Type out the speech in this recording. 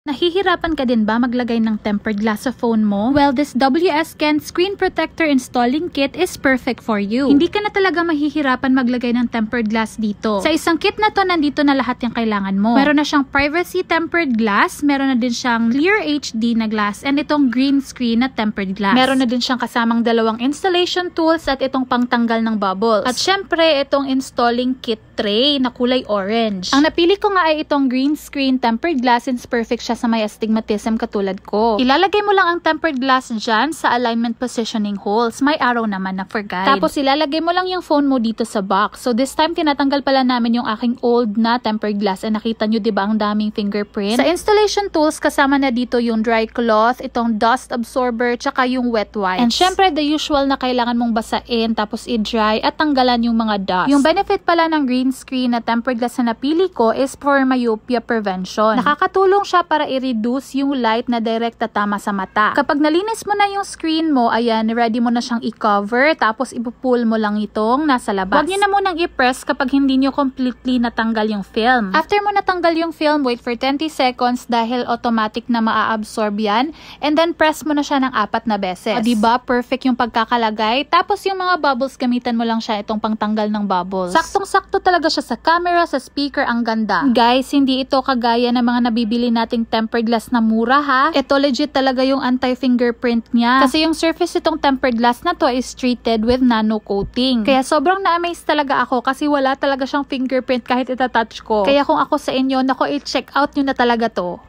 Nahihirapan ka din ba maglagay ng tempered glass sa phone mo? Well, this WS-Ken Screen Protector Installing Kit is perfect for you. Hindi ka na talaga mahihirapan maglagay ng tempered glass dito. Sa isang kit na to, nandito na lahat yung kailangan mo. Meron na siyang privacy tempered glass, meron na din siyang clear HD na glass, and itong green screen na tempered glass. Meron na din siyang kasamang dalawang installation tools at itong pangtanggal ng bubbles. At syempre, itong installing kit tray na kulay orange. Ang napili ko nga ay itong green screen tempered glass since perfect siya sa may astigmatism katulad ko. Ilalagay mo lang ang tempered glass dyan sa alignment positioning holes. May arrow naman na for guide. Tapos ilalagay mo lang yung phone mo dito sa box. So this time tinatanggal pala namin yung aking old na tempered glass. And nakita nyo diba ang daming fingerprint? Sa installation tools kasama na dito yung dry cloth, itong dust absorber, tsaka yung wet wipes. And syempre the usual na kailangan mong basain tapos i-dry at tanggalan yung mga dust. Yung benefit pala ng green screen na tempered glass na napili ko is for myopia prevention. Nakakatulong siya para i-reduce yung light na direct tatama sa mata. Kapag nalinis mo na yung screen mo, ayan, ready mo na siyang i-cover, tapos ipupull mo lang itong nasa labas. Huwag nyo na munang i-press kapag hindi nyo completely natanggal yung film. After mo natanggal yung film, wait for 20 seconds dahil automatic na maa-absorb yan, and then press mo na siya ng 4 na beses. O, diba? Perfect yung pagkakalagay. Tapos yung mga bubbles, gamitan mo lang siya itong pangtanggal ng bubbles. Saktong-sakto talaga siya sa camera, sa speaker, ang ganda. Guys, hindi ito kagaya ng mga nabibili nating tempered glass na mura ha. Ito legit talaga yung anti-fingerprint niya. Kasi yung surface itong tempered glass na to is treated with nano coating. Kaya sobrang na-amaze talaga ako kasi wala talaga siyang fingerprint kahit itatouch ko. Kaya kung ako sa inyo, nako, i-check out nyo na talaga to.